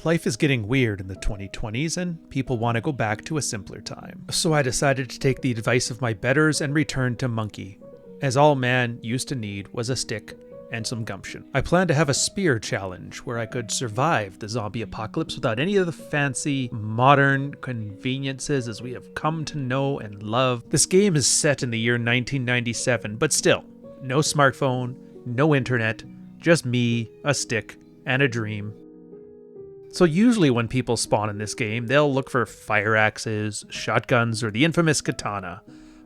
Life is getting weird in the 2020s and people want to go back to a simpler time. So I decided to take the advice of my betters and return to Monkey, as all man used to need was a stick and some gumption. I planned to have a spear challenge where I could survive the zombie apocalypse without any of the fancy modern conveniences as we have come to know and love. This game is set in the year 1997, but still, no smartphone, no internet, just me, a stick, and a dream. So usually when people spawn in this game, they'll look for fire axes, shotguns, or the infamous katana.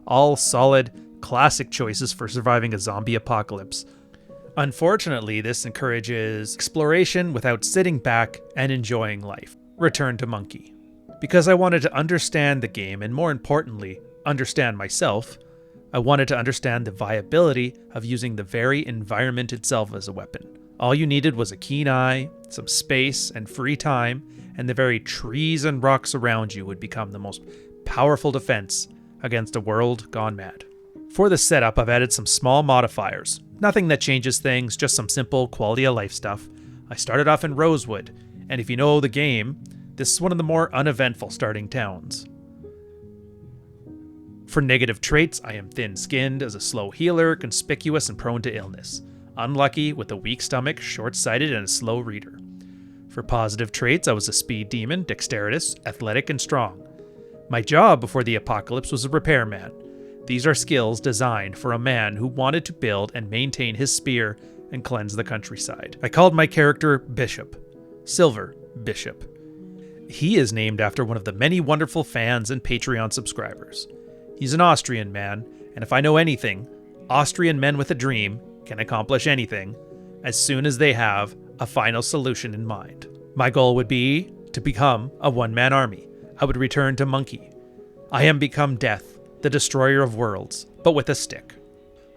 All solid, classic choices for surviving a zombie apocalypse. Unfortunately, this encourages exploration without sitting back and enjoying life. Return to Monkey. Because I wanted to understand the game and, more importantly, understand myself, I wanted to understand the viability of using the very environment itself as a weapon. All you needed was a keen eye, some space, and free time, and the very trees and rocks around you would become the most powerful defense against a world gone mad. For the setup, I've added some small modifiers. Nothing that changes things, just some simple quality of life stuff. I started off in Rosewood, and if you know the game, this is one of the more uneventful starting towns. For negative traits, I am thin-skinned as a slow healer, conspicuous and prone to illness. Unlucky with a weak stomach, short-sighted, and a slow reader. For positive traits, I was a speed demon, dexterous, athletic, and strong. My job before the apocalypse was a repairman. These are skills designed for a man who wanted to build and maintain his spear and cleanse the countryside. I called my character Bishop. Silver Bishop. He is named after one of the many wonderful fans and Patreon subscribers. He's an Austrian man, and if I know anything, Austrian men with a dream can accomplish anything as soon as they have a final solution in mind. My goal would be to become a one-man army. I would return to Monkey. I am become Death, the destroyer of worlds, but with a stick.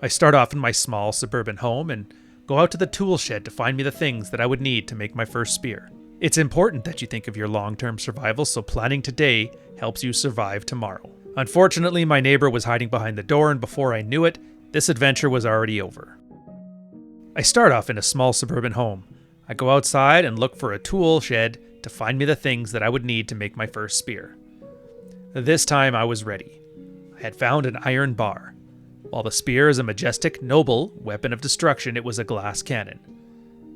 I start off in my small suburban home and go out to the tool shed to find me the things that I would need to make my first spear. It's important that you think of your long-term survival, so planning today helps you survive tomorrow. Unfortunately, my neighbor was hiding behind the door, and before I knew it, this adventure was already over. I start off in a small suburban home. I go outside and look for a tool shed to find me the things that I would need to make my first spear. This time I was ready. I had found an iron bar. While the spear is a majestic, noble weapon of destruction, it was a glass cannon.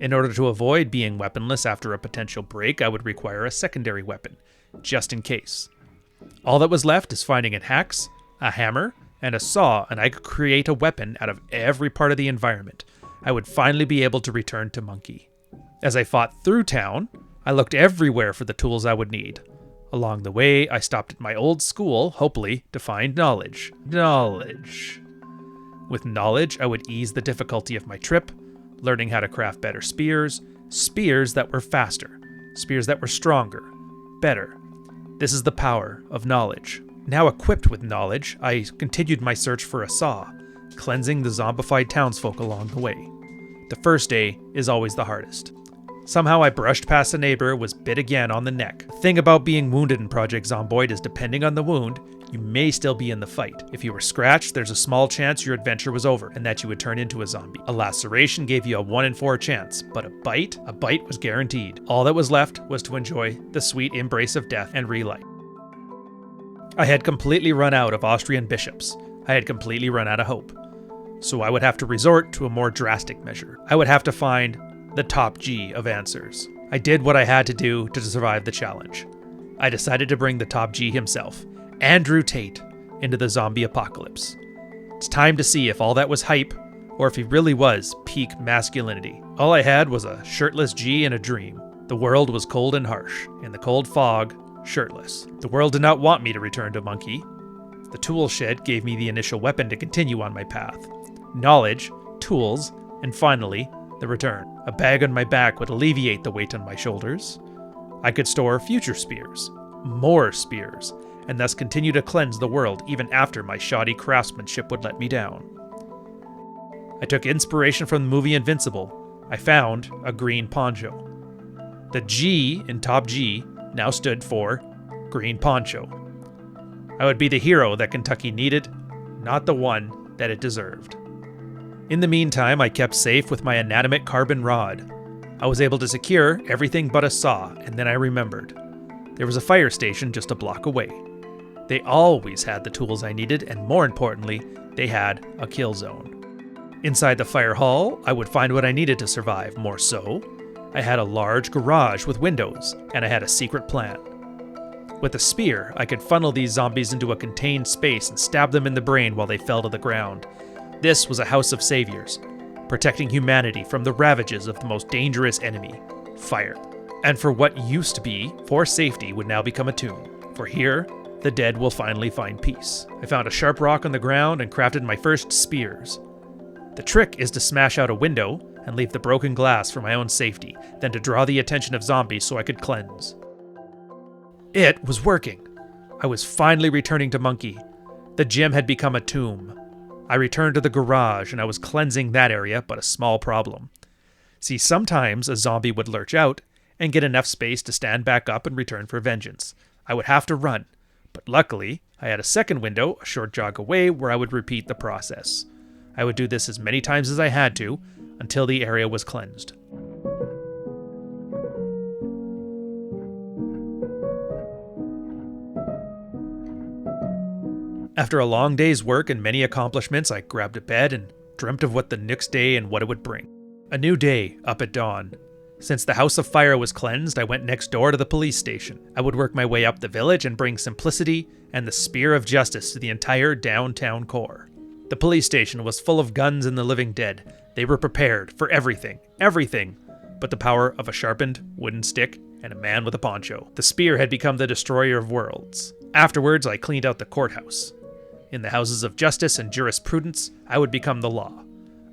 In order to avoid being weaponless after a potential break, I would require a secondary weapon, just in case. All that was left is finding an axe, a hammer, and a saw, and I could create a weapon out of every part of the environment. I would finally be able to return to Monkey. As I fought through town, I looked everywhere for the tools I would need. Along the way, I stopped at my old school, hopefully, to find knowledge. Knowledge. With knowledge, I would ease the difficulty of my trip, learning how to craft better spears, spears that were faster, spears that were stronger, better. This is the power of knowledge. Now equipped with knowledge, I continued my search for a saw, cleansing the zombified townsfolk along the way. The first day is always the hardest. Somehow I brushed past a neighbor, was bit again on the neck. The thing about being wounded in Project Zomboid is depending on the wound, you may still be in the fight. If you were scratched, there's a small chance your adventure was over and that you would turn into a zombie. A laceration gave you a 1 in 4 chance, but a bite was guaranteed. All that was left was to enjoy the sweet embrace of death and relight. I had completely run out of Austrian bishops. I had completely run out of hope. So I would have to resort to a more drastic measure. I would have to find the top G of answers. I did what I had to do to survive the challenge. I decided to bring the top G himself, Andrew Tate, into the zombie apocalypse. It's time to see if all that was hype, or if he really was peak masculinity. All I had was a shirtless G and a dream. The world was cold and harsh. In the cold fog, shirtless. The world did not want me to return to Monkey. The tool shed gave me the initial weapon to continue on my path. Knowledge, tools, and finally, the return. A bag on my back would alleviate the weight on my shoulders. I could store future spears, more spears, and thus continue to cleanse the world even after my shoddy craftsmanship would let me down. I took inspiration from the movie Invincible. I found a green poncho. The G in Top G now stood for Green Poncho. I would be the hero that Kentucky needed, not the one that it deserved. In the meantime, I kept safe with my inanimate carbon rod. I was able to secure everything but a saw, and then I remembered. There was a fire station just a block away. They always had the tools I needed, and more importantly, they had a kill zone. Inside the fire hall, I would find what I needed to survive. More so, I had a large garage with windows, and I had a secret plan. With a spear, I could funnel these zombies into a contained space and stab them in the brain while they fell to the ground. This was a house of saviors, protecting humanity from the ravages of the most dangerous enemy, fire. And for what used to be forced safety would now become a tomb, for here, the dead will finally find peace. I found a sharp rock on the ground and crafted my first spears. The trick is to smash out a window and leave the broken glass for my own safety, then to draw the attention of zombies so I could cleanse. It was working. I was finally returning to Monkey. The gym had become a tomb. I returned to the garage and I was cleansing that area, but a small problem. See, sometimes a zombie would lurch out and get enough space to stand back up and return for vengeance. I would have to run, but luckily I had a second window a short jog away where I would repeat the process. I would do this as many times as I had to until the area was cleansed. After a long day's work and many accomplishments, I grabbed a bed and dreamt of what the next day and what it would bring. A new day up at dawn. Since the House of Fire was cleansed, I went next door to the police station. I would work my way up the village and bring simplicity and the spear of justice to the entire downtown core. The police station was full of guns and the living dead. They were prepared for everything but the power of a sharpened wooden stick and a man with a poncho. The spear had become the destroyer of worlds. Afterwards, I cleaned out the courthouse. In the houses of justice and jurisprudence, I would become the law.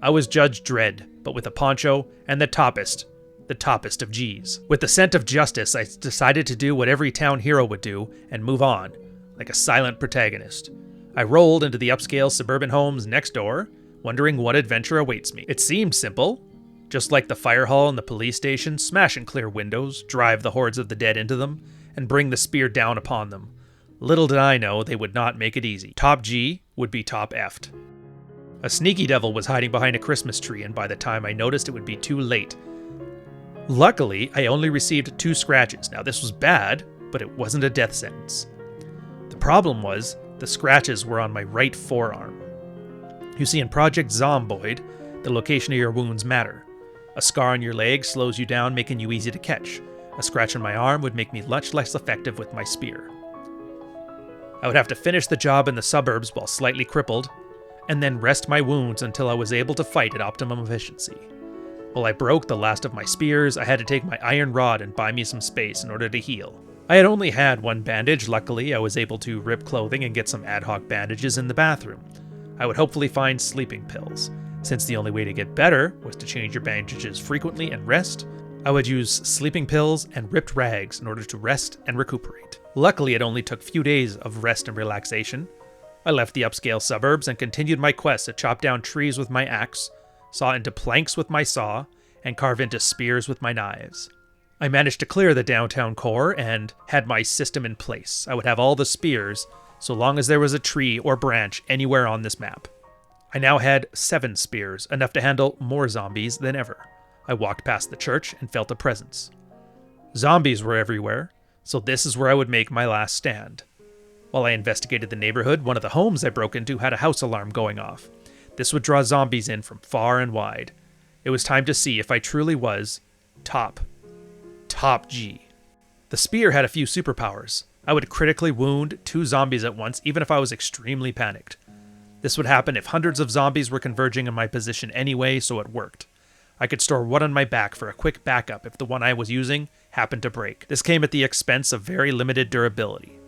I was Judge Dredd, but with a poncho and the toppest of G's. With the scent of justice, I decided to do what every town hero would do and move on, like a silent protagonist. I rolled into the upscale suburban homes next door, wondering what adventure awaits me. It seemed simple. Just like the fire hall and the police station, smash and clear windows, drive the hordes of the dead into them, and bring the spear down upon them. Little did I know they would not make it easy. Top G would be top F'd. A sneaky devil was hiding behind a Christmas tree, and by the time I noticed, it would be too late. Luckily, I only received 2 scratches. Now, this was bad, but it wasn't a death sentence. The problem was, the scratches were on my right forearm. You see, in Project Zomboid, the location of your wounds matter. A scar on your leg slows you down, making you easy to catch. A scratch on my arm would make me much less effective with my spear. I would have to finish the job in the suburbs while slightly crippled, and then rest my wounds until I was able to fight at optimum efficiency. While I broke the last of my spears, I had to take my iron rod and buy me some space in order to heal. I had only had 1 bandage. Luckily, I was able to rip clothing and get some ad hoc bandages in the bathroom. I would hopefully find sleeping pills. Since the only way to get better was to change your bandages frequently and rest, I would use sleeping pills and ripped rags in order to rest and recuperate. Luckily, it only took a few days of rest and relaxation. I left the upscale suburbs and continued my quest to chop down trees with my axe, saw into planks with my saw, and carve into spears with my knives. I managed to clear the downtown core and had my system in place. I would have all the spears, so long as there was a tree or branch anywhere on this map. I now had 7 spears, enough to handle more zombies than ever. I walked past the church and felt a presence. Zombies were everywhere, so this is where I would make my last stand. While I investigated the neighborhood, one of the homes I broke into had a house alarm going off. This would draw zombies in from far and wide. It was time to see if I truly was top G. The spear had a few superpowers. I would critically wound 2 zombies at once, even if I was extremely panicked. This would happen if hundreds of zombies were converging on my position anyway, so it worked. I could store one on my back for a quick backup if the one I was using happened to break. This came at the expense of very limited durability.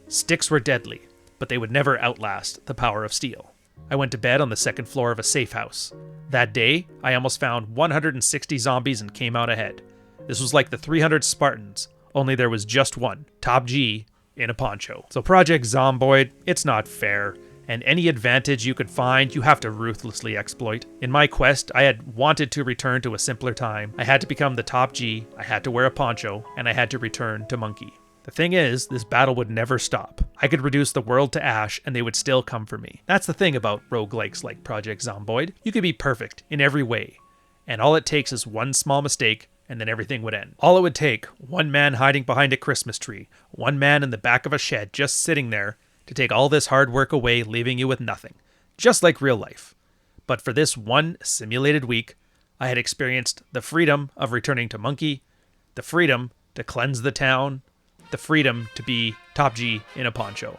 Sticks were deadly, but they would never outlast the power of steel. I went to bed on the 2nd floor of a safe house. That day, I almost found 160 zombies and came out ahead. This was like the 300 Spartans, only there was just one, Top G, in a poncho. So Project Zomboid, it's not fair, and any advantage you could find, you have to ruthlessly exploit. In my quest, I had wanted to return to a simpler time. I had to become the Top G, I had to wear a poncho, and I had to return to Monkey. The thing is, this battle would never stop. I could reduce the world to ash and they would still come for me. That's the thing about roguelikes like Project Zomboid. You could be perfect in every way, and all it takes is one small mistake and then everything would end. All it would take, one man hiding behind a Christmas tree, one man in the back of a shed just sitting there to take all this hard work away, leaving you with nothing. Just like real life. But for this one simulated week, I had experienced the freedom of returning to Monkey, the freedom to cleanse the town, the freedom to be top G in a poncho.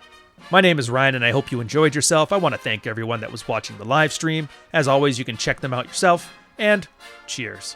My name is Ryan, and I hope you enjoyed yourself. I want to thank everyone that was watching the live stream. As always, you can check them out yourself, and cheers.